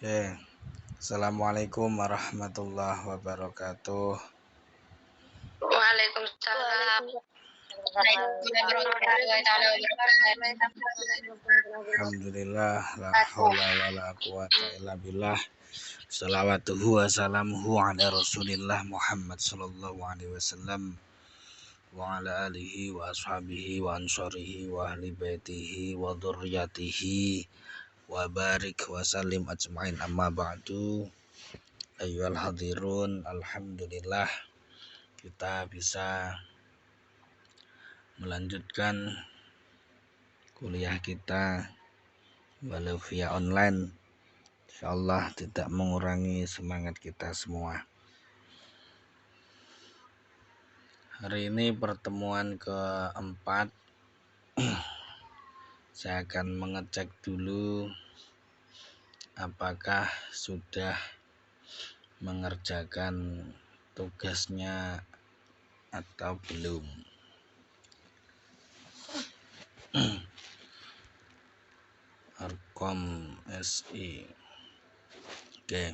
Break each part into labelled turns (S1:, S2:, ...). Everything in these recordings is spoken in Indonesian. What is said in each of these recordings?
S1: Oke, Assalamualaikum warahmatullahi wabarakatuh.
S2: Waalaikumsalam warahmatullahi wabarakatuh.
S1: Alhamdulillah, la haula wala quwata illa billah. Salawatuhu wa salamuhu ala Rasulillah Muhammad sallallahu alaihi wasallam wa ala alihi wa ashabihi wa ansarihi wa ahli baitihi wa dzurriyyatihi wa barik wa sallim ajmain, amma ba'du. Ayyuhal hadirun, alhamdulillah kita bisa melanjutkan kuliah kita walau via online. Insyaallah tidak mengurangi semangat kita semua. Hari ini pertemuan keempat. Saya akan mengecek dulu apakah sudah mengerjakan tugasnya atau belum. Arkom SI. Oke.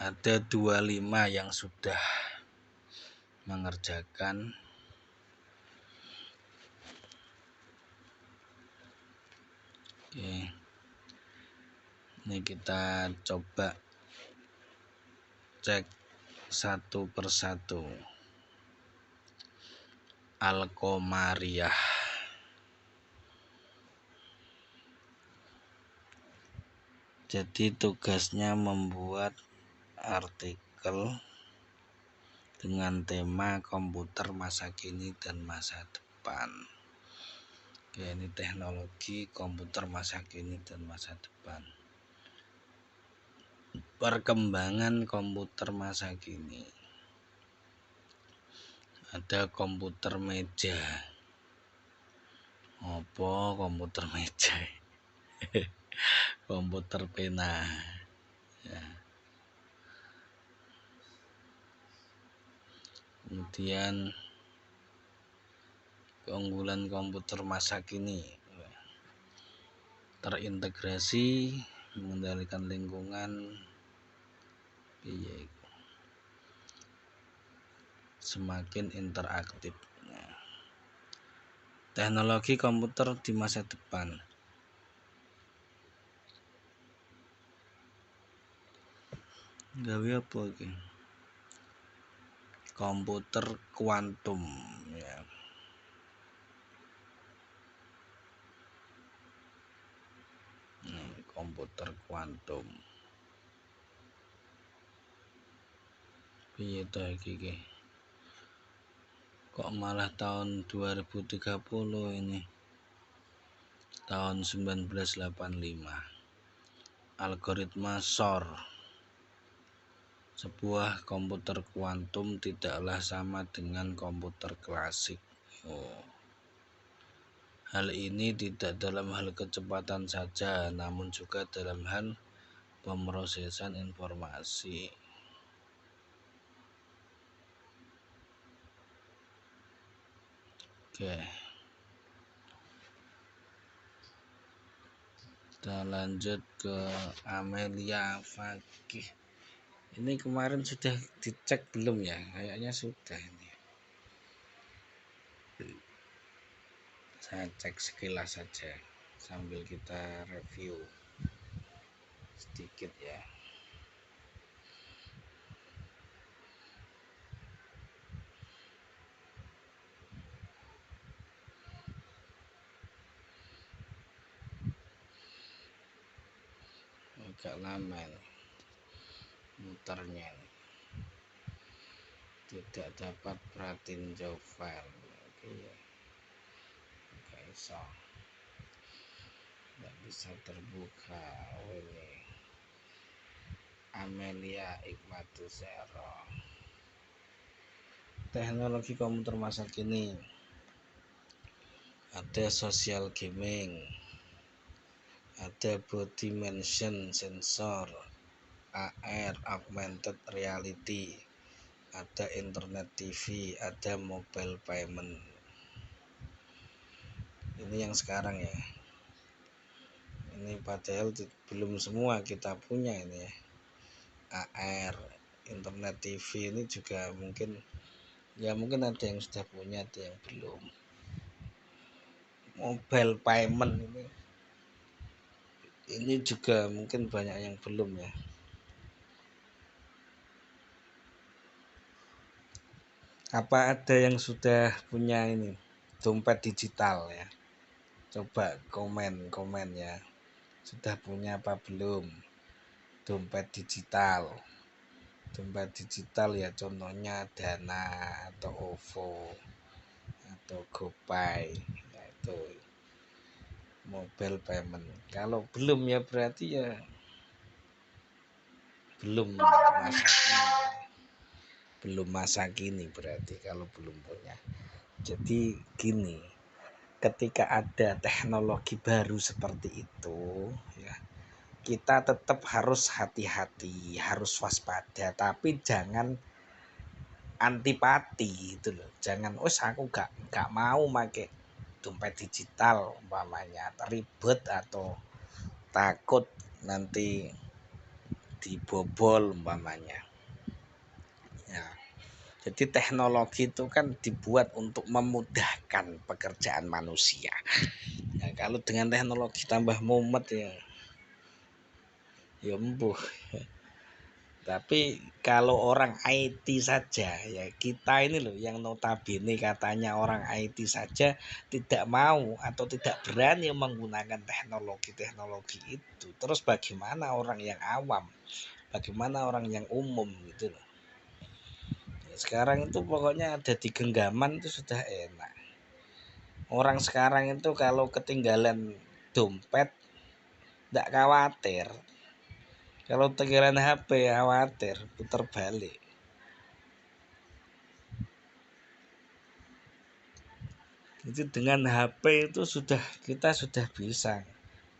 S1: Ada 25 yang sudah mengerjakan. Oke. Ini kita coba cek satu persatu. Al-Qomariyah. Jadi tugasnya membuat artikel dengan tema komputer masa kini dan masa depan. Oke, ini teknologi komputer masa kini dan masa depan. Perkembangan komputer masa kini. Ada komputer meja. Apa komputer meja? Komputer pena. Ya. Kemudian keunggulan komputer masa kini, terintegrasi, mengendalikan lingkungan, semakin interaktif. Teknologi komputer di masa depan. Gawe apa iki? Komputer kuantum, ya. Komputer kuantum. Piye ta iki? Kok malah tahun 2030 ini? Tahun 1985. Algoritma Shor. Sebuah komputer kuantum tidaklah sama dengan komputer klasik. Hal ini tidak dalam hal kecepatan saja, namun juga dalam hal pemrosesan informasi. Oke. Kita lanjut ke Amelia Fakih. Ini kemarin sudah dicek belum ya? Kayaknya sudah ini. Saya cek sekilas saja sambil kita review sedikit ya. Agak lama ini muternya ini. Tidak dapat pratinjau file. Oke ya. Oke, so tidak bisa terbuka. Oh, ini Amelia Ikmatusero. Teknologi komputer masa kini. Ada social gaming, ada body motion sensor, AR augmented reality, ada internet TV, ada mobile payment. Ini yang sekarang ya. Ini padahal belum semua kita punya ini ya. AR, internet TV ini juga mungkin ada yang sudah punya, ada yang belum. Mobile payment ini juga mungkin banyak yang belum ya. Apa ada yang sudah punya ini dompet digital ya? Coba komen ya. Sudah punya apa belum dompet digital? Dompet digital ya contohnya Dana atau OVO atau GoPay, ya itu mobile payment. Kalau belum ya berarti ya belum masa kini berarti kalau belum punya. Jadi gini, ketika ada teknologi baru seperti itu ya, kita tetap harus hati-hati, harus waspada, tapi jangan antipati gitu loh. Jangan aku gak mau pakai dompet digital umpamanya, ribet atau takut nanti dibobol umpamanya. Ya. Jadi teknologi itu kan dibuat untuk memudahkan pekerjaan manusia. Ya, kalau dengan teknologi tambah mumet ya embuh. Tapi kalau orang IT saja ya, kita ini loh yang notabene katanya orang IT saja tidak mau atau tidak berani menggunakan teknologi itu. Terus bagaimana orang yang awam? Bagaimana orang yang umum gitu loh. Ya, sekarang itu pokoknya ada di genggaman itu sudah enak. Orang sekarang itu kalau ketinggalan dompet tidak khawatir. Kalau ketinggalan HP khawatir, putar balik. Jadi dengan HP itu kita sudah bisa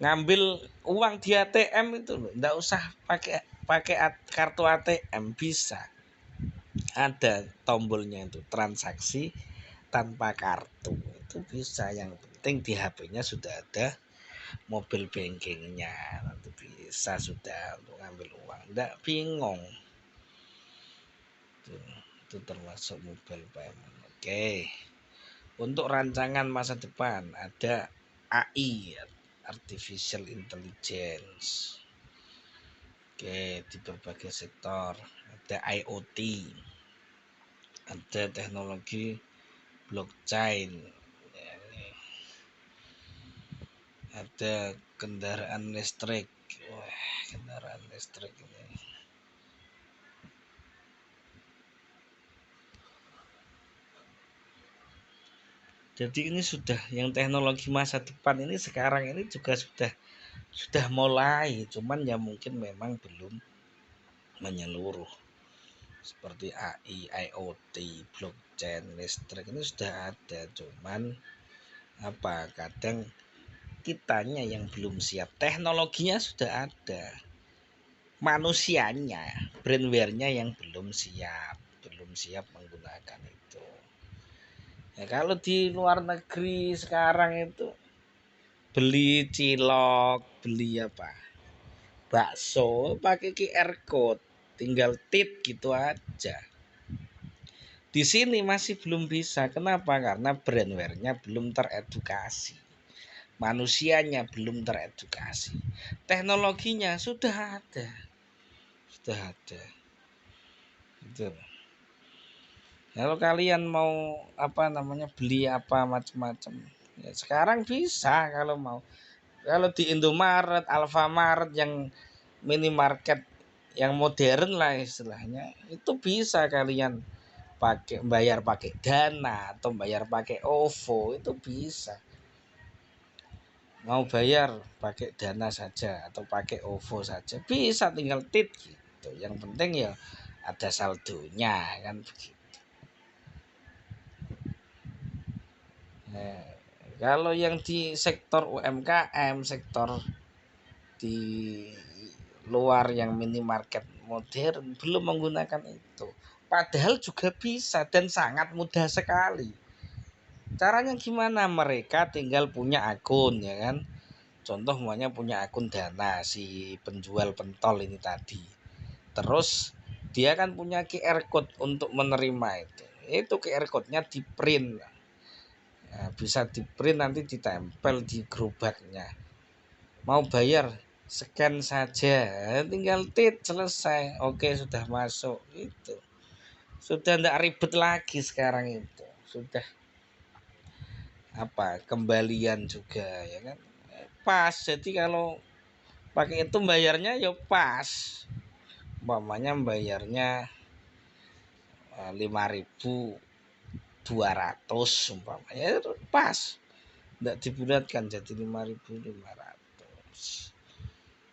S1: ngambil uang di ATM itu loh, enggak usah pakai kartu ATM, bisa. Ada tombolnya itu transaksi tanpa kartu. Itu bisa, yang penting di HP-nya sudah ada mobile bankingnya, nanti bisa sudah untuk ngambil uang, enggak bingung. Itu termasuk mobile payment. Oke. Untuk rancangan masa depan ada AI, artificial intelligence. Oke, di berbagai sektor ada IoT, ada teknologi blockchain, ada kendaraan listrik. Wah, kendaraan listrik ini. Jadi ini sudah yang teknologi masa depan ini sekarang ini juga sudah mulai, cuman ya mungkin memang belum menyeluruh. Seperti AI, IoT, blockchain, listrik ini sudah ada, cuman kadang kitanya yang belum siap. Teknologinya sudah ada, manusianya, brandware-nya yang belum siap menggunakan itu. Ya, kalau di luar negeri sekarang itu beli cilok, beli bakso pakai QR code, tinggal tit gitu aja. Di sini masih belum bisa. Kenapa? Karena brandware-nya belum teredukasi, manusianya belum teredukasi. Teknologinya sudah ada. Gitu. Kalau kalian mau beli apa macam-macam, ya sekarang bisa kalau mau. Kalau di Indomaret, Alfamaret, yang minimarket yang modern lah istilahnya, itu bisa kalian bayar pakai Dana atau bayar pakai OVO, itu bisa. Mau bayar pakai Dana saja atau pakai OVO saja bisa, tinggal tit gitu. Yang penting ya ada saldonya kan begitu. Nah, kalau yang di sektor UMKM, sektor di luar yang minimarket modern belum menggunakan itu. Padahal juga bisa dan sangat mudah sekali. Caranya gimana? Mereka tinggal punya akun ya kan. contoh semuanya punya akun Dana si penjual pentol ini tadi. Terus dia kan punya QR code untuk menerima itu. Itu QR code-nya di print. Nah, bisa di print nanti ditempel di gerobaknya. Mau bayar scan saja, tinggal tit selesai. Oke, sudah masuk itu. Sudah tidak ribet lagi sekarang itu. Sudah kembalian juga ya kan. Pas. Jadi kalau pakai itu bayarnya ya pas. Umpamanya bayarnya 5.200 umpamanya pas. Tidak dibulatkan jadi 5.500.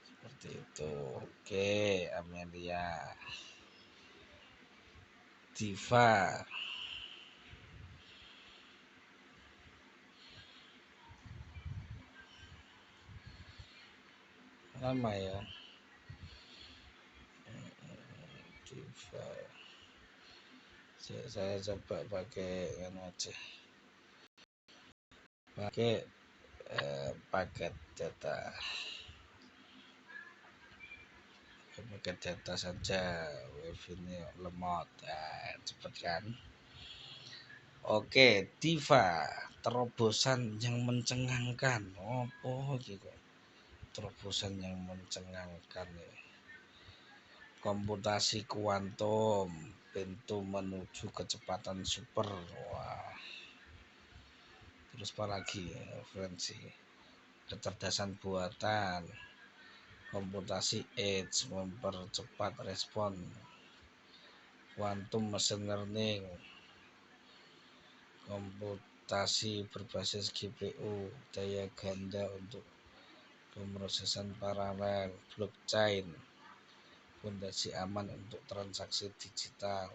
S1: Seperti itu. Oke, Amelia. Diva. Lama ya. Diva. Saya coba pakai yang aja. Pakai paket data. Pakai data saja. Wifi ini lemot. Cepet kan. Oke, Diva. Terobosan yang mencengangkan. Oh gitu. Terobosan yang mencengangkan ya. Komputasi kuantum, pintu menuju kecepatan super. Wah. Terus apa lagi? Referensi kecerdasan buatan, komputasi edge mempercepat respon, quantum machine learning, komputasi berbasis GPU, daya ganda untuk pemrosesan paralel, blockchain, fondasi aman untuk transaksi digital,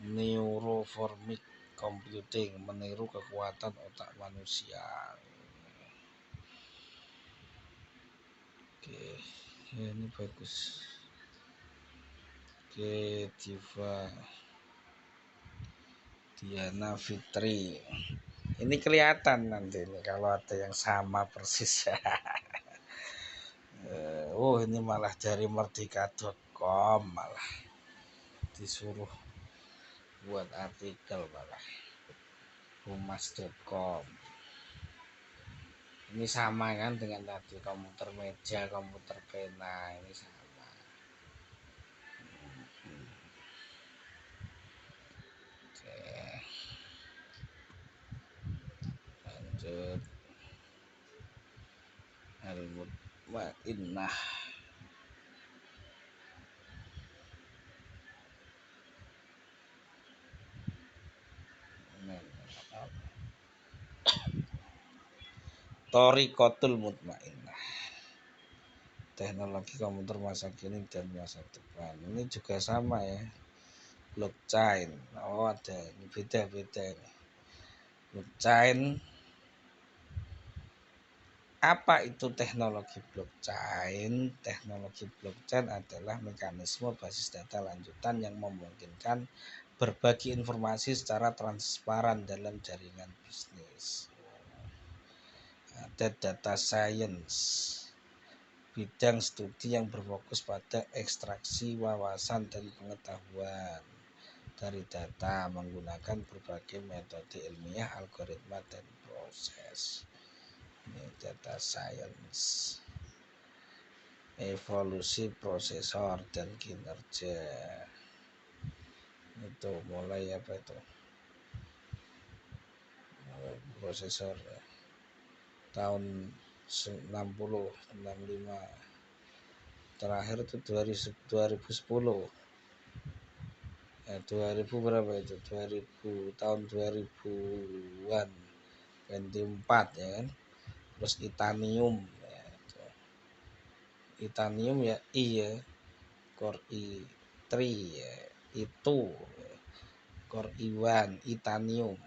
S1: neuroformic computing, meniru kekuatan otak manusia. Oke, ya ini bagus. Oke, Diana Fitri. Ini kelihatan nanti nih kalau ada yang sama persis. Ini malah dari merdeka.com malah disuruh buat artikel malah humas.com. Ini sama kan dengan tadi komputer meja, komputer pena, ini sama. Oke. Lanjut. Al-Mutmainnah. Thoriqatul Mutmainnah. Teknologi komputer masa kini dan masa depan. Ini juga sama ya. Blockchain. Ada ini beda-beda ini. Blockchain. Apa itu teknologi blockchain? Teknologi blockchain adalah mekanisme basis data lanjutan yang memungkinkan berbagi informasi secara transparan dalam jaringan bisnis. Ada data science, bidang studi yang berfokus pada ekstraksi wawasan dan pengetahuan dari data menggunakan berbagai metode ilmiah, algoritma, dan proses. Ini data science. Evolusi prosesor dan kinerja. Itu mulai apa itu? Prosesor tahun 60, 65. Terakhir itu 2010. 2000 berapa itu? 2000 tahun 2000-an. Pentium 4 ya kan. Terus titanium ya, titanium ya ya, Core i3 ya, itu Core i1 titanium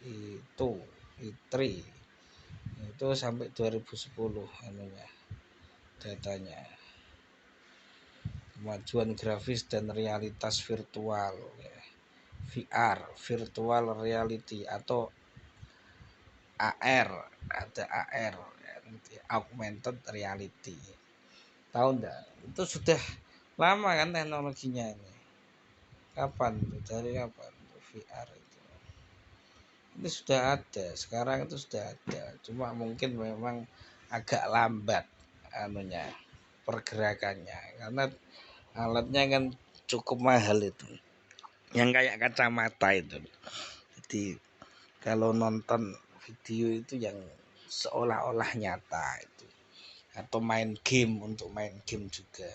S1: itu i3 itu sampai 2010 anunya datanya. Kemajuan grafis dan realitas virtual ya. VR, virtual reality atau AR, ada AR. augmented reality. Tahu enggak? Itu sudah lama kan teknologinya ini. Kapan tuh? Dari kapan tuh VR itu? Ini sudah ada, sekarang itu sudah ada. Cuma mungkin memang agak lambat anunya pergerakannya karena alatnya kan cukup mahal itu. Yang kayak kacamata itu. Jadi kalau nonton video itu yang seolah-olah nyata itu, atau main game, untuk main game juga.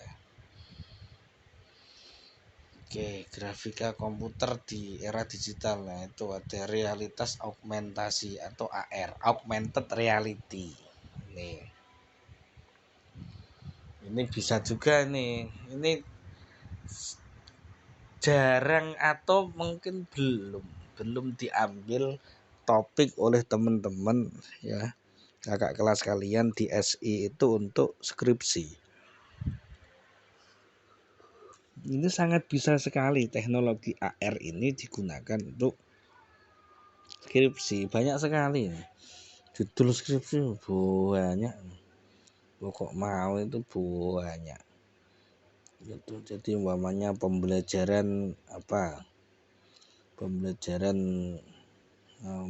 S1: Oke, grafika komputer di era digital. Nah, itu ada realitas augmentasi atau AR, augmented reality. Ini bisa juga nih. Ini jarang atau mungkin belum diambil topik oleh teman-teman ya, kakak kelas kalian di SI itu untuk skripsi. Ini sangat bisa sekali teknologi AR ini digunakan untuk skripsi, banyak sekali judul skripsi banyak, pokok mau itu banyak gitu. Jadi umpamanya pembelajaran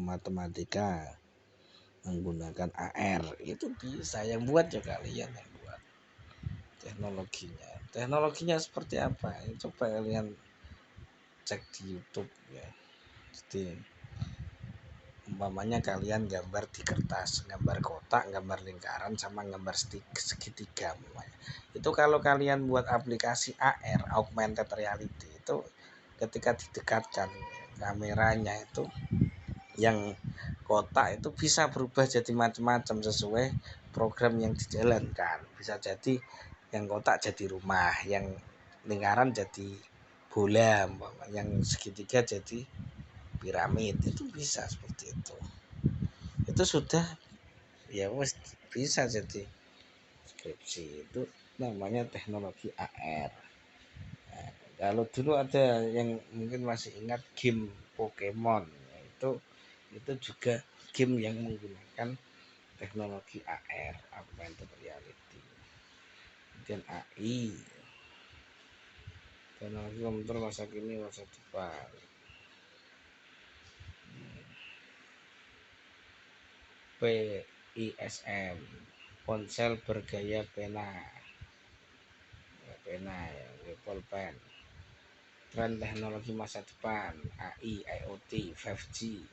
S1: matematika menggunakan AR itu bisa, yang buat ya kalian yang buat teknologinya seperti apa ya, coba kalian cek di YouTube ya. Jadi umpamanya kalian gambar di kertas, gambar kotak, gambar lingkaran, sama gambar segitiga umpamanya. Itu kalau kalian buat aplikasi AR, augmented reality, itu ketika didekatkan kameranya itu, yang kotak itu bisa berubah jadi macam-macam sesuai program yang dijalankan. Bisa jadi yang kotak jadi rumah, yang lingkaran jadi bola, yang segitiga jadi piramid. Itu bisa seperti itu. Itu sudah ya wes bisa jadi skripsi. Itu namanya teknologi AR. Nah, kalau dulu ada yang mungkin masih ingat game Pokemon, itu juga game yang menggunakan teknologi AR, augmented reality. Kemudian AI, teknologi komputer masa kini masa depan. PISM, ponsel bergaya pena ya, pulpen. Tren teknologi masa depan, AI, IoT, 5G,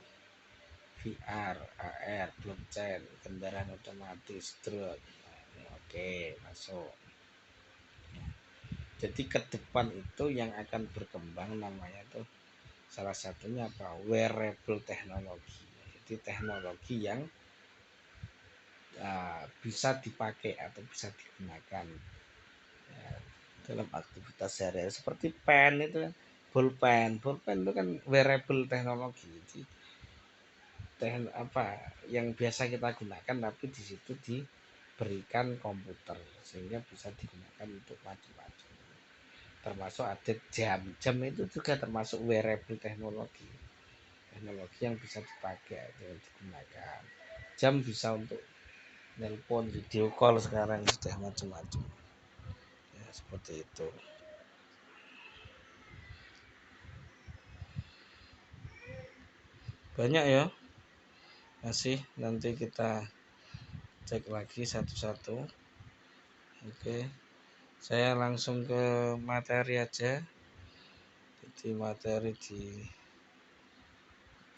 S1: VR, AR, blockchain, kendaraan otomatis, drone. Oke, masuk. Jadi ke depan itu yang akan berkembang namanya itu salah satunya apa? Wearable teknologi. Jadi teknologi yang bisa dipakai atau bisa digunakan ya, dalam aktivitas sehari-hari, seperti pen itu kan, bolpen itu kan wearable teknologi. Jadi yang biasa kita gunakan, tapi di situ diberikan komputer sehingga bisa digunakan untuk macam-macam. Termasuk ada jam itu juga termasuk wearable teknologi yang bisa dipakai atau digunakan. Jam bisa untuk nelpon, video call, sekarang sudah macam-macam ya, seperti itu. Banyak ya, masih nanti kita cek lagi satu-satu. Oke, saya langsung ke materi aja. Jadi materi di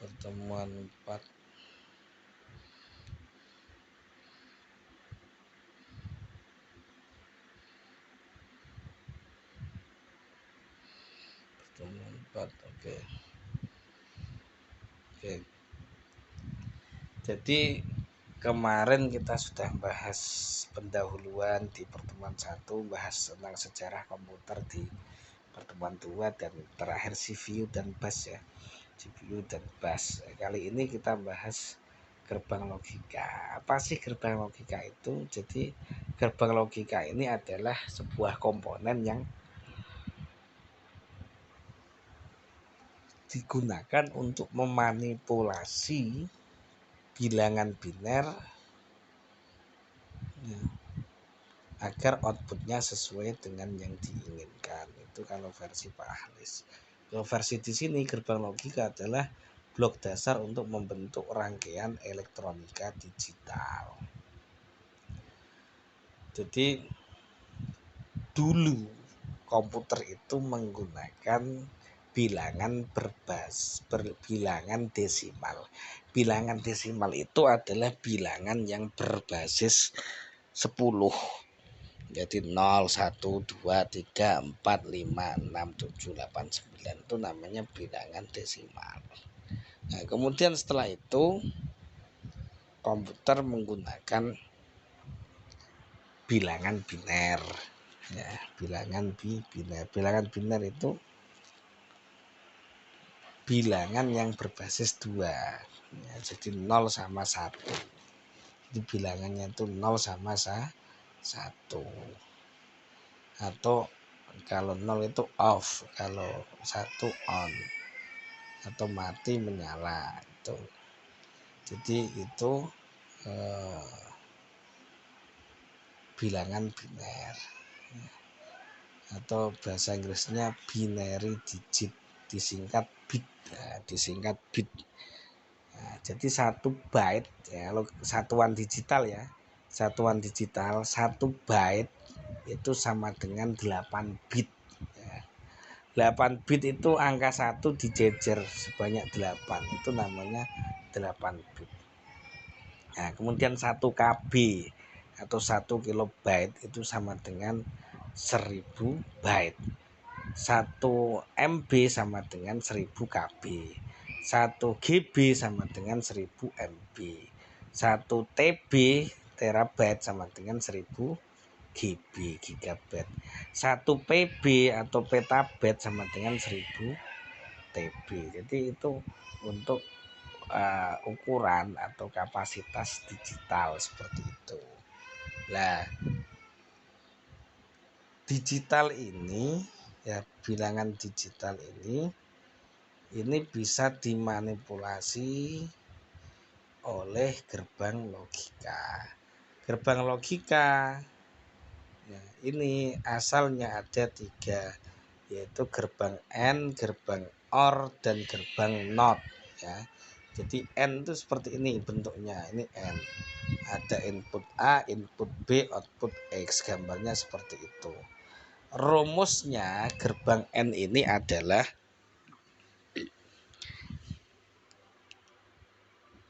S1: pertemuan 4 oke. Jadi kemarin kita sudah bahas pendahuluan di pertemuan 1, bahas tentang sejarah komputer di pertemuan 2, dan terakhir CPU dan bus ya. CPU dan bus. Kali ini kita bahas gerbang logika. Apa sih gerbang logika itu? Jadi gerbang logika ini adalah sebuah komponen yang digunakan untuk memanipulasi bilangan biner ya, agar outputnya sesuai dengan yang diinginkan. Itu kalau versi Pak Ahlis. Kalau versi di sini gerbang logika adalah blok dasar untuk membentuk rangkaian elektronika digital. Jadi dulu komputer itu menggunakan bilangan desimal. Bilangan desimal itu adalah bilangan yang berbasis 10. Jadi 0, 1, 2, 3, 4, 5, 6, 7, 8, 9 itu namanya bilangan desimal. Nah, kemudian setelah itu komputer menggunakan bilangan biner. Ya, bilangan biner. Bilangan biner itu bilangan yang berbasis 2. Ya, jadi 0 sama 1. Jadi bilangannya itu 0 sama 1. Atau kalau 0 itu off, kalau 1 on, atau mati menyala itu. Jadi itu bilangan biner, atau bahasa Inggrisnya binary digit, disingkat bit. Nah, jadi 1 byte ya, kalau satuan digital ya, satuan digital 1 byte itu sama dengan 8 bit ya. 8 bit itu angka 1 dijejer sebanyak 8, itu namanya 8 bit. Nah, kemudian 1 KB atau 1 kilobyte itu sama dengan 1000 byte. 1 MB sama dengan 1000 KB. 1 GB sama dengan 1000 MB. 1 TB terabyte sama dengan 1000 GB gigabyte. 1 PB atau petabyte sama dengan 1000 TB. Jadi itu untuk ukuran atau kapasitas digital seperti itu. Nah, digital ini ya, bilangan digital ini bisa dimanipulasi oleh gerbang logika. Gerbang logika ya, ini asalnya ada 3, yaitu gerbang AND, gerbang OR, dan gerbang NOT ya. Jadi N itu seperti ini bentuknya, ini N. Ada input A, input B, output X, gambarnya seperti itu. Rumusnya gerbang N ini adalah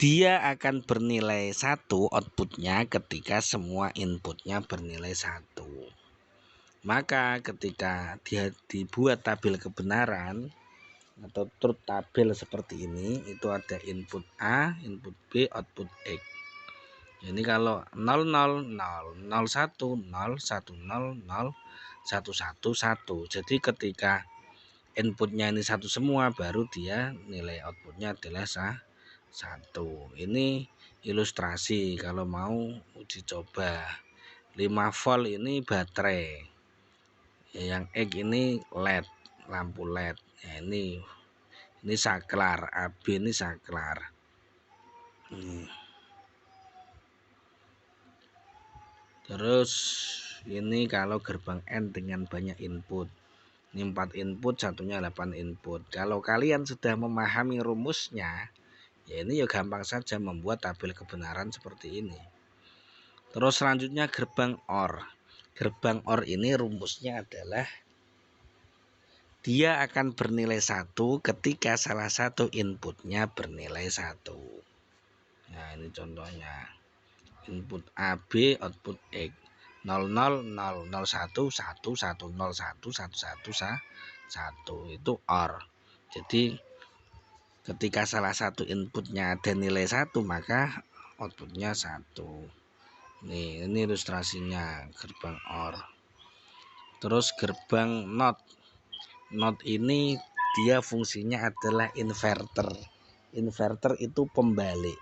S1: dia akan bernilai 1 outputnya ketika semua inputnya bernilai 1. Maka ketika dia dibuat tabel kebenaran atau truth table seperti ini, itu ada input A, input B, output X. Ini kalau 00, 0, 01, 0, 10, 0, 11, 1. Jadi ketika inputnya ini 1 semua, baru dia nilai outputnya adalah 1. Ini ilustrasi kalau mau uji coba. 5 volt ini baterai. Yang X ini LED, lampu LED. Ya, ini saklar, AB ini saklar. Terus ini kalau gerbang N dengan banyak input. Ini 4 input, satunya 8 input. Kalau kalian sudah memahami rumusnya, ya ini ya gampang saja membuat tabel kebenaran seperti ini. Terus selanjutnya gerbang OR. Gerbang OR ini rumusnya adalah dia akan bernilai 1 ketika salah satu inputnya bernilai 1. Nah, ini contohnya. Input AB, output X. 00, 001, 1, 101, 1, 1, itu OR. Jadi ketika salah satu inputnya ada nilai 1, maka outputnya 1. Nih, ini ilustrasinya gerbang OR. Terus gerbang NOT. NOT ini dia fungsinya adalah inverter. Inverter itu pembalik.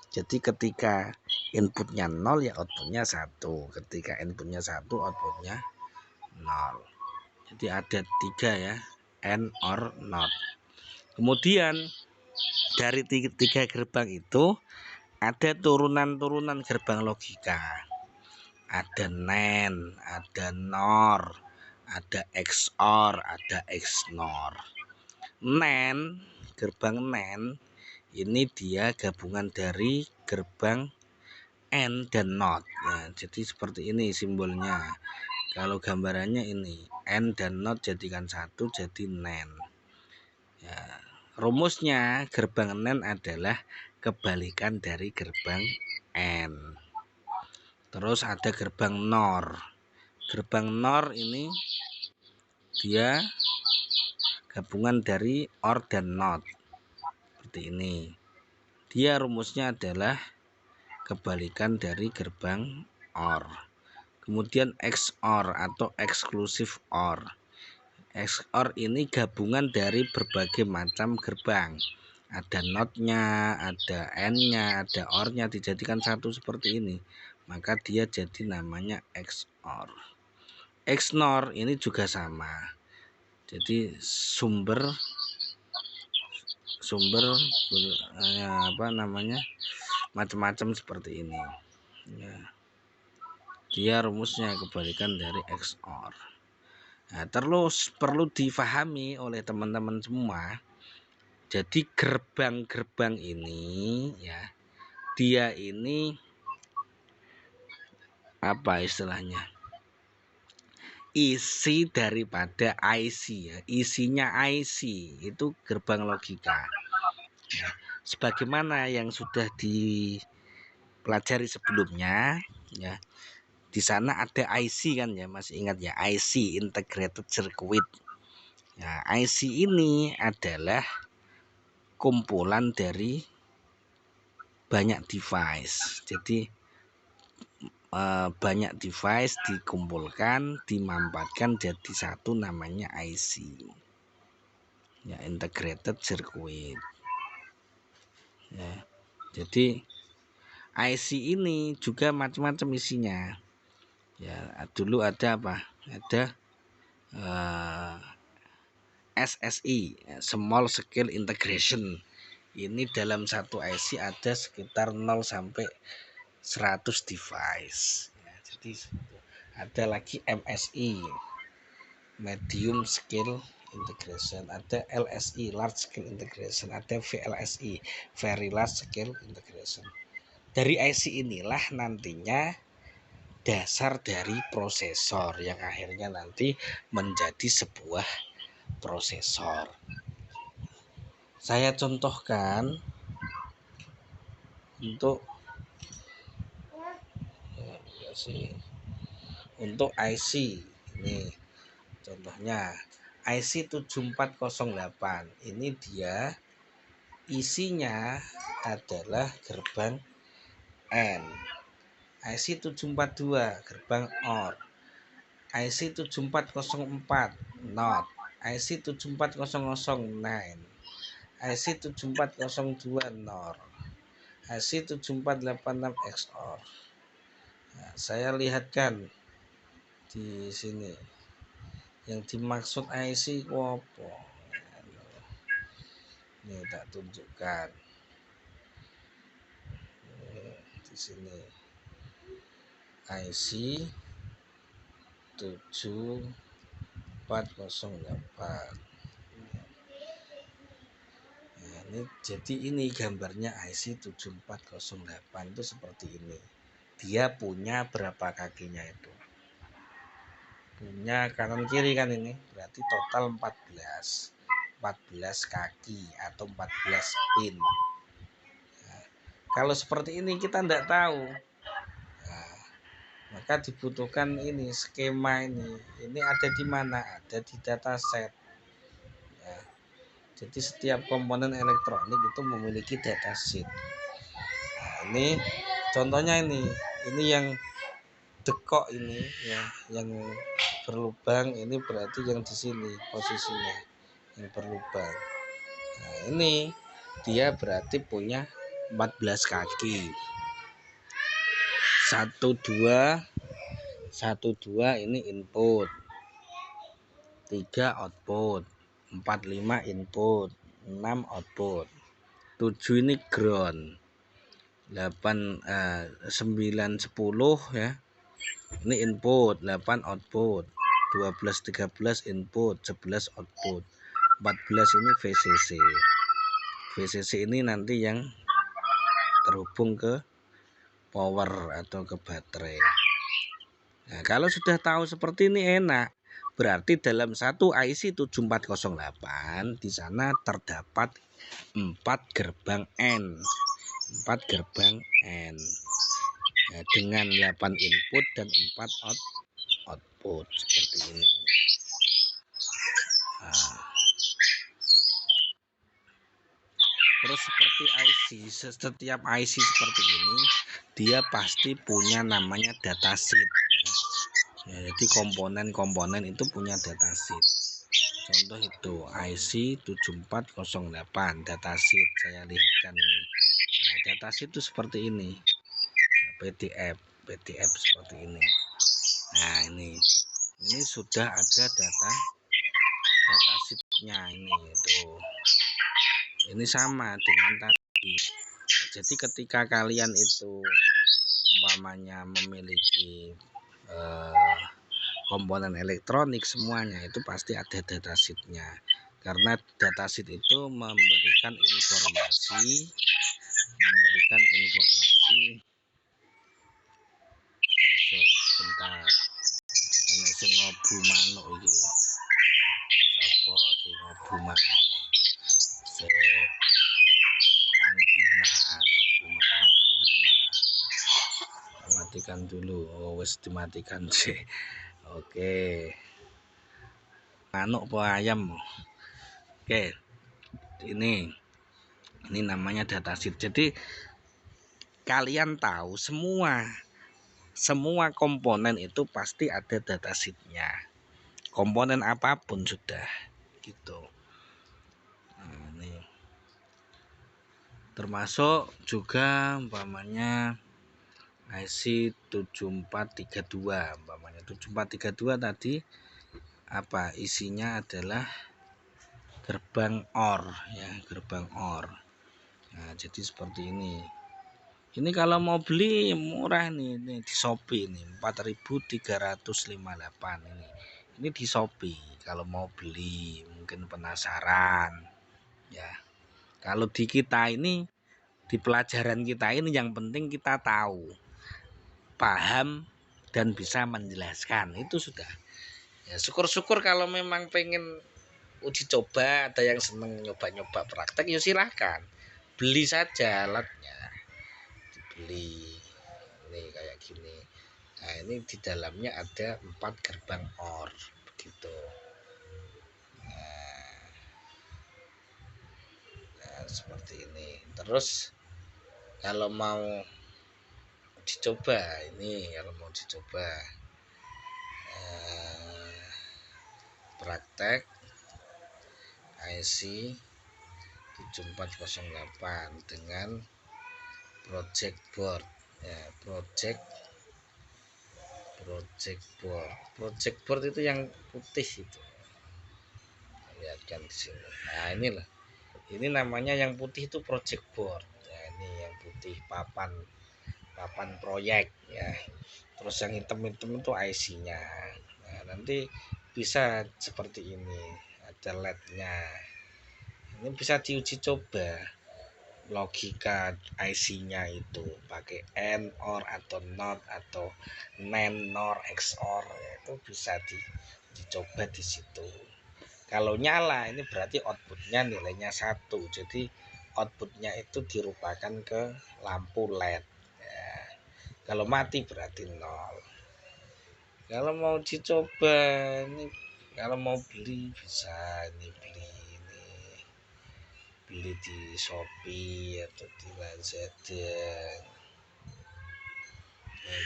S1: Jadi ketika inputnya 0 ya outputnya 1. Ketika inputnya 1 outputnya 0. Jadi ada 3 ya, AND, OR, NOT. Kemudian dari 3 gerbang itu ada turunan-turunan gerbang logika. ada NAND, ada NOR, ada XOR, ada XNOR. NAND, gerbang NAND ini dia gabungan dari gerbang AND dan NOT. Nah, jadi seperti ini simbolnya. Kalau gambarannya ini AND dan NOT jadikan satu jadi NAND. Ya, rumusnya gerbang NAND adalah kebalikan dari gerbang AND. Terus ada gerbang NOR. Gerbang NOR ini dia gabungan dari OR dan NOT. Seperti ini. Dia rumusnya adalah kebalikan dari gerbang OR. Kemudian XOR atau exclusive OR. XOR ini gabungan dari berbagai macam gerbang. Ada NOT-nya, ada N-nya, ada OR-nya dijadikan satu seperti ini. Maka dia jadi namanya XOR. XNOR ini juga sama. Jadi sumber macam-macam seperti ini. Ya. Dia rumusnya kebalikan dari XOR. Nah, terus perlu difahami oleh teman-teman semua. Jadi gerbang-gerbang ini ya, dia ini apa istilahnya? Isi daripada IC ya. Isinya IC itu gerbang logika. Ya, sebagaimana yang sudah dipelajari sebelumnya ya. Di sana ada IC kan ya, masih ingat ya, IC integrated circuit. Nah, IC ini adalah kumpulan dari banyak device. Jadi banyak device dikumpulkan, dimampatkan jadi satu namanya IC. Ya, integrated circuit. Ya. Jadi IC ini juga macam-macam isinya. Ya, dulu ada apa? Ada SSI, Small Scale Integration. Ini dalam satu IC ada sekitar 0 sampai 100 device. Ya, jadi ada lagi MSI, Medium Scale Integration, ada LSI, Large Scale Integration, ada VLSI, Very Large Scale Integration. Dari IC inilah nantinya dasar dari prosesor yang akhirnya nanti menjadi sebuah prosesor. Saya contohkan untuk IC ini, contohnya IC 7408 ini dia isinya adalah gerbang N, IC 742 gerbang OR, IC 7404 NOT, IC 7400 NAND, IC 7402 NOR, IC 7486 XOR. Nah, saya lihatkan di sini yang dimaksud IC apa. Ini tak tunjukkan di sini. IC 7408. Nah, jadi ini gambarnya IC 7408 itu seperti ini. Dia punya berapa kakinya itu? Punya kanan kiri kan ini. Berarti total 14 kaki atau 14 pin. Nah, kalau seperti ini kita tidak tahu. Nah, maka dibutuhkan ini skema ini. Ini ada di mana? Ada di dataset. Ya. Jadi setiap komponen elektronik itu memiliki datasheet. Nah, ini contohnya ini yang dekok ini ya, yang berlubang ini berarti yang di sini posisinya yang berlubang. Nah, ini dia berarti punya 14 kaki. 12 ini input, 3 output, 4 5 input, 6 output, 7 ini ground, 8 9 10 ya, Ini input, 8 output, 12 13 input, 11 output, 14 ini VCC. VCC ini nanti yang terhubung ke power atau ke baterai. Nah, kalau sudah tahu seperti ini enak. Berarti dalam satu IC 7408 di sana terdapat 4 gerbang N. 4 gerbang N. Nah, dengan 8 input dan 4 output seperti ini. Nah, terus seperti IC, setiap IC seperti ini dia pasti punya namanya datasheet. Ya, jadi komponen-komponen itu punya datasheet. Contoh itu IC 7408 datasheet, saya lihatkan ini. Nah, datasheet itu seperti ini. PDF seperti ini. Nah, ini sudah ada datasheetnya ini tuh. Ini sama dengan tadi. Jadi ketika kalian itu umpamanya memiliki komponen elektronik semuanya itu pasti ada datasheetnya, karena datasheet itu memberikan informasi sebentar ana sing ngobu manuk iki sapa iki ngobu manuk se Anggina matikan dulu. Oh, wis dimatikan sih. Oke, manuk apa ayam? Oke, ini namanya datasheet. Jadi kalian tahu semua komponen itu pasti ada datasheetnya, komponen apapun sudah gitu. Nah, ini termasuk juga umpamanya IC 7432. umpamanya 7432 tadi apa isinya adalah gerbang OR ya, gerbang OR. Nah, jadi seperti ini. Ini kalau mau beli murah nih, ini di Shopee ini 4.358 ini. Ini di Shopee kalau mau beli, mungkin penasaran ya. Kalau di kita ini, di pelajaran kita ini yang penting kita tahu, paham dan bisa menjelaskan, itu sudah. Ya, syukur-syukur kalau memang pengen uji coba, ada yang seneng nyoba-nyoba praktek, ya silahkan beli saja alatnya, dibeli ini kayak gini. Nah, ini di dalamnya ada 4 gerbang OR begitu. Nah, seperti ini. Terus kalau mau dicoba ini, kalau mau dicoba praktek IC 7408 dengan project board ya, project board itu yang putih itu, lihatkan di sini. Nah, inilah, ini namanya yang putih itu project board ya, ini yang putih papan proyek ya. Terus yang hitam-hitam itu IC-nya. Nah, nanti bisa seperti ini, ada LED-nya. Ini bisa diuji coba logika IC-nya itu pakai AND, OR atau NOT atau NAND, NOR, XOR, itu bisa dicoba di situ. Kalau nyala ini berarti outputnya nilainya 1, jadi outputnya itu dirupakan ke lampu LED ya. Kalau mati berarti 0. Kalau mau dicoba ini, kalau mau beli bisa ini, beli di Shopee atau di Lazada. Ini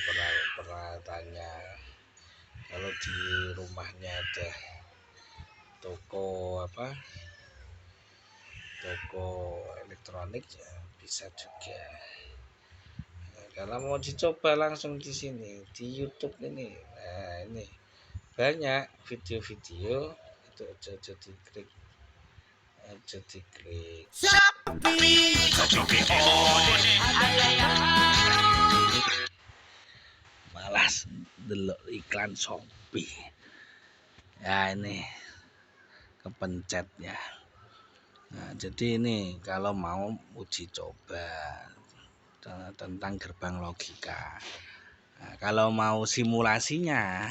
S1: peralatannya. Kalau di rumahnya ada toko elektronik ya bisa juga. Nah, kalau mau dicoba langsung di sini di YouTube ini. Nah, ini banyak video-video itu aja diklik. Malah malas delok iklan Shopee. Ya ini kepencet ya. Nah, jadi ini kalau mau uji coba tentang gerbang logika. Nah, kalau mau simulasinya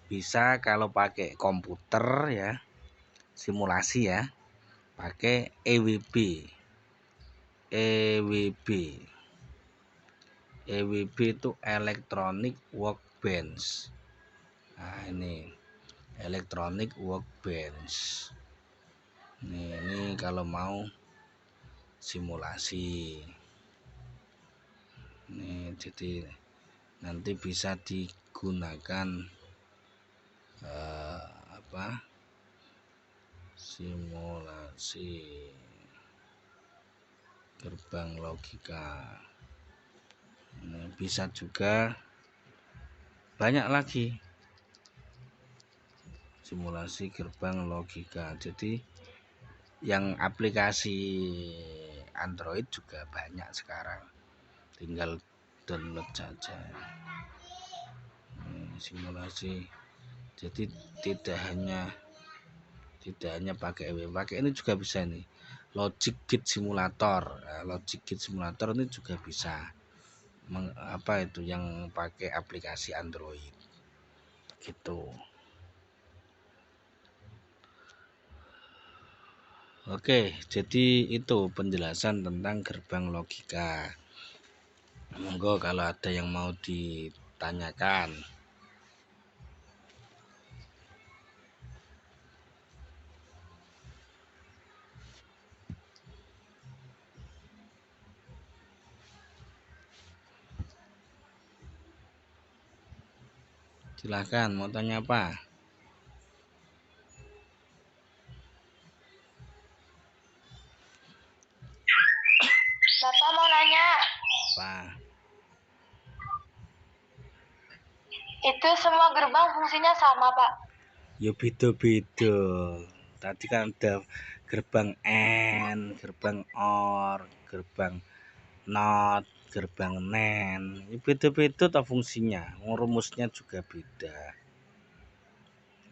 S1: bisa kalau pakai komputer ya, simulasi ya, pakai EWB. EWB itu Electronic Workbench. Nah, ini Electronic Workbench. Ini kalau mau simulasi. Ini jadi nanti bisa digunakan simulasi gerbang logika. Ini bisa juga banyak lagi simulasi gerbang logika. Jadi yang aplikasi Android juga banyak sekarang, tinggal download saja. Simulasi, jadi tidak hanya pakai ini juga bisa nih, Logic Gate Simulator. Nah, Logic Gate Simulator ini juga bisa yang pakai aplikasi Android gitu. Oke, jadi itu penjelasan tentang gerbang logika. Monggo kalau ada yang mau ditanyakan. Silahkan, mau tanya apa?
S2: Bapak mau nanya.
S1: Apa?
S2: Itu semua gerbang fungsinya sama, Pak?
S1: Ya beda-beda. Tadi kan ada gerbang N, gerbang OR, gerbang NOT, gerbang NEN. Ya beda-beda tak fungsinya. Rumusnya juga beda.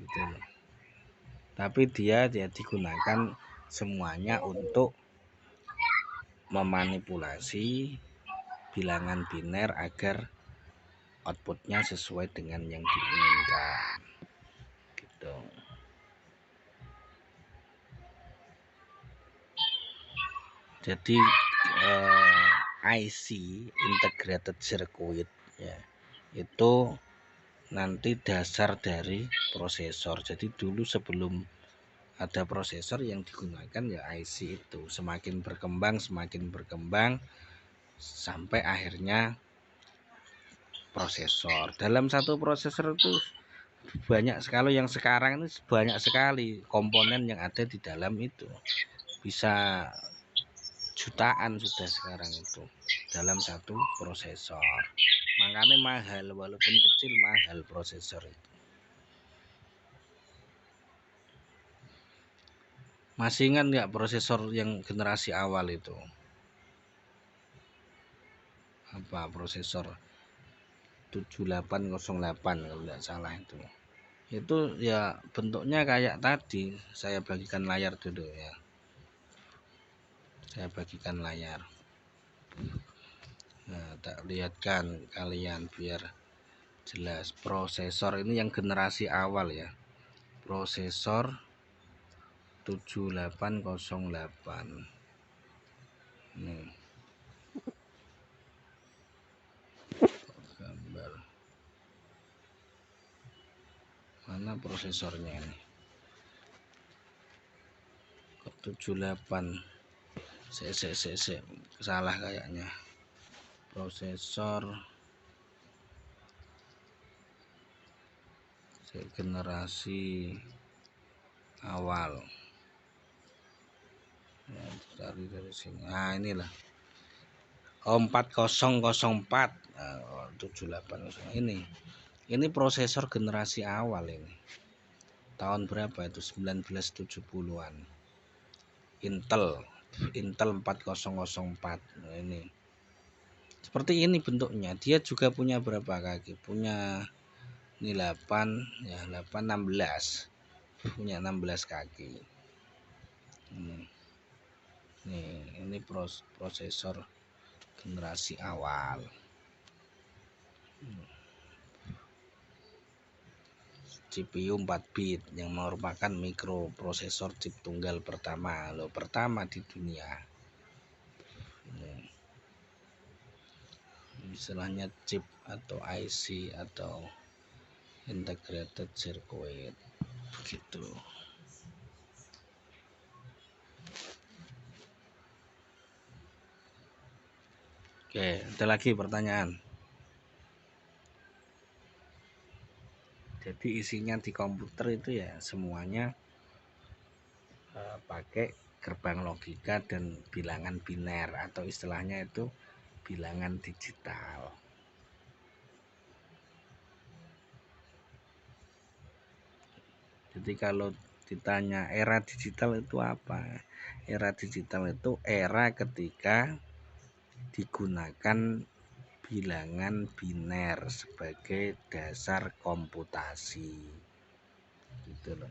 S1: Gitu loh. Tapi dia digunakan semuanya untuk memanipulasi bilangan biner agar outputnya sesuai dengan yang diinginkan gitu. Jadi IC integrated circuit ya, itu nanti dasar dari prosesor. Jadi dulu sebelum ada prosesor yang digunakan ya IC itu, semakin berkembang sampai akhirnya prosesor. Dalam satu prosesor itu banyak sekali, yang sekarang ini banyak sekali komponen yang ada di dalam itu, bisa jutaan sudah sekarang itu dalam satu prosesor. Makanya mahal, walaupun kecil mahal prosesor itu. Masih ingat nggak prosesor yang generasi awal itu? Apa prosesor 7808 kalau tidak salah itu. Itu ya bentuknya kayak tadi, saya bagikan layar dulu ya. Saya bagikan layar. Nah, tak lihatkan kalian biar jelas. Prosesor ini yang generasi awal ya. Prosesor 7808. Nih. Gambar. Mana prosesornya ini? 78. Salah kayaknya. Prosesor generasi awal ya, dari sini. Nah, inilah 4004 78 ini prosesor generasi awal ini. Tahun berapa itu? 1970-an. Intel 4004. Nah, ini Seperti ini bentuknya. Dia juga punya berapa kaki? Punya ini 8 ya, 8 16. Punya 16 kaki. Ini prosesor generasi awal. CPU 4 bit yang merupakan mikroprosesor chip tunggal pertama di dunia. Istilahnya chip atau IC atau integrated circuit begitu. Oke, ada lagi pertanyaan. Jadi isinya di komputer itu ya semuanya pakai gerbang logika dan bilangan biner atau istilahnya itu bilangan digital. Jadi kalau ditanya era digital itu apa? Era digital itu era ketika digunakan bilangan biner sebagai dasar komputasi. Gitu loh.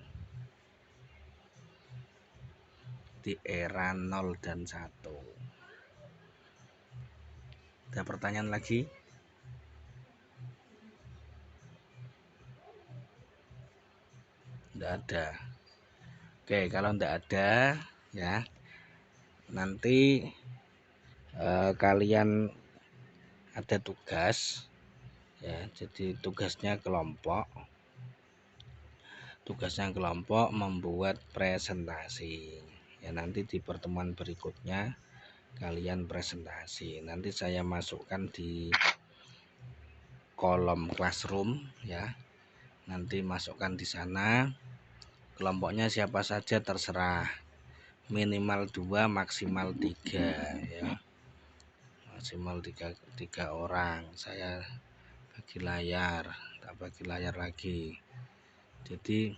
S1: Di era 0 dan 1. Ada pertanyaan lagi? Tidak ada. Oke, kalau tidak ada ya, nanti kalian ada tugas ya. Jadi tugasnya kelompok membuat presentasi ya. Nanti di pertemuan berikutnya kalian presentasi. Nanti saya masukkan di kolom classroom ya. Nanti masukkan di sana. Kelompoknya siapa saja terserah. Minimal 2, maksimal 3 ya. Maksimal 3 orang. Saya bagi layar, tak bagi layar lagi. Jadi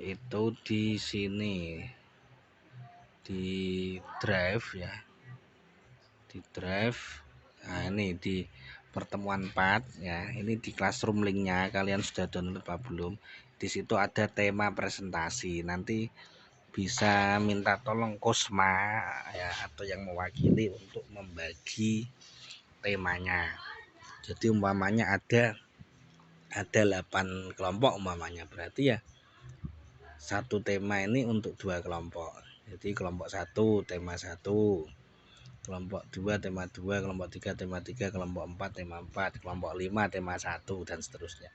S1: itu di sini di drive ya. Di drive. Nah, ini di pertemuan 4 ya. Ini di classroom linknya, kalian sudah download apa belum? Di situ ada tema presentasi. Nanti bisa minta tolong Kosma ya, atau yang mewakili untuk membagi temanya. Jadi umpamanya ada 8 kelompok umpamanya, berarti ya satu tema ini untuk 2 kelompok. Jadi kelompok 1 tema 1, kelompok 2 tema 2, kelompok 3 tema 3, kelompok 4 tema 4, kelompok 5 tema 1 dan seterusnya.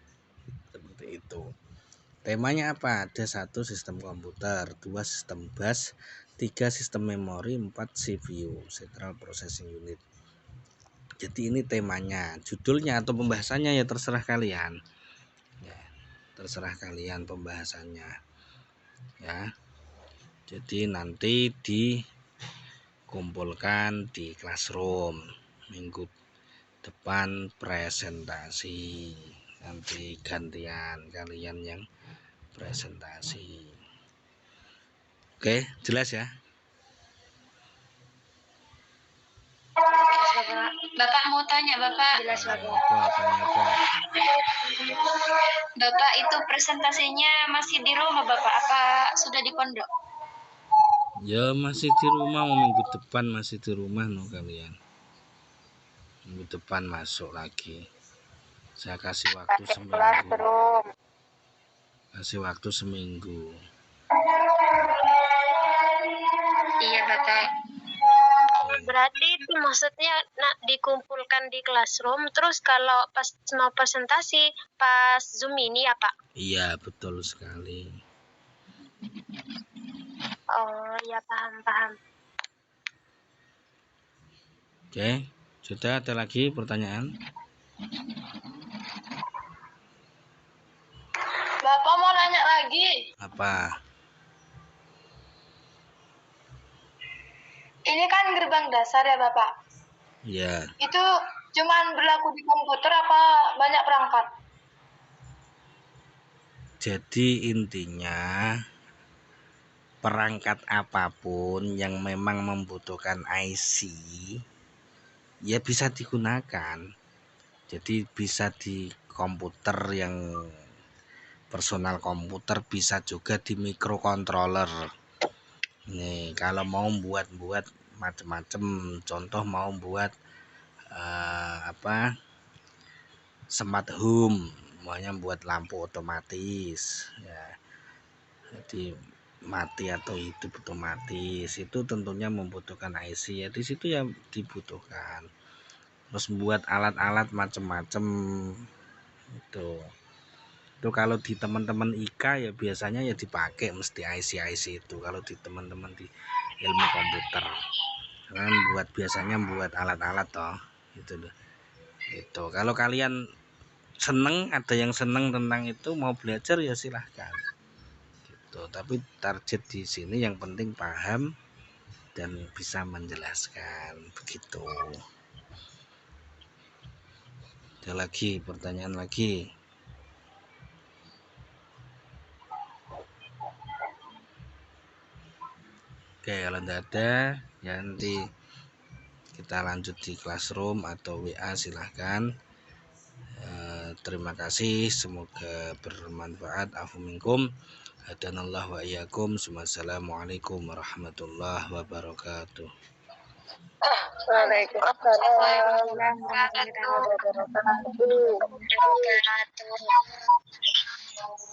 S1: Seperti itu. Temanya apa? Ada 1 sistem komputer, 2 sistem bus, 3 sistem memori, 4 CPU, Central Processing Unit. Jadi ini temanya. Judulnya atau pembahasannya ya terserah kalian. Ya, terserah kalian pembahasannya. Ya. Jadi nanti dikumpulkan di classroom. Minggu depan presentasi. Nanti gantian kalian yang presentasi. Oke, jelas ya?
S2: Bapak mau tanya, Bapak.
S1: Jelas, Bapak. Tanya apa?
S2: Bapak itu presentasinya masih di rumah, Bapak? Apa sudah di pondok?
S1: Ya masih di rumah, minggu depan masih di rumah no kalian. Minggu depan masuk lagi. Saya kasih waktu seminggu.
S2: Iya, Bapak.
S3: Berarti itu maksudnya dikumpulkan di classroom, terus kalau pas mau presentasi pas Zoom ini ya Pak?
S1: Iya, betul sekali.
S3: Oh ya, paham.
S1: Oke, sudah ada lagi pertanyaan?
S2: Bapak mau nanya lagi.
S1: Apa?
S2: Ini kan gerbang dasar ya, Bapak?
S1: Iya.
S2: Itu cuman berlaku di komputer apa banyak perangkat?
S1: Jadi intinya perangkat apapun yang memang membutuhkan IC ya bisa digunakan. Jadi bisa di komputer yang personal komputer, bisa juga di microcontroller. Nih kalau mau buat macam-macam, contoh mau buat smart home, maunya buat lampu otomatis ya, jadi mati atau hidup otomatis, itu tentunya membutuhkan IC ya, di situ ya dibutuhkan. Terus buat alat-alat macam-macam itu kalau di teman-teman IK ya biasanya ya dipakai mesti IC itu, kalau di teman-teman di ilmu komputer kan biasanya buat alat-alat toh gitu loh. Itu kalau kalian seneng, ada yang seneng tentang itu mau belajar ya silahkan gitu. Tapi target di sini yang penting paham dan bisa menjelaskan begitu. Ada lagi pertanyaan lagi? Oke, kalau tidak ada ya nanti kita lanjut di Classroom atau WA silahkan. Terima kasih, semoga bermanfaat. Afu minkum, hadanallah wa iyyakum. Wassalamualaikum warahmatullahi wabarakatuh.
S3: Waalaikumsalam warahmatullahi wabarakatuh.
S2: Wabarakatuh.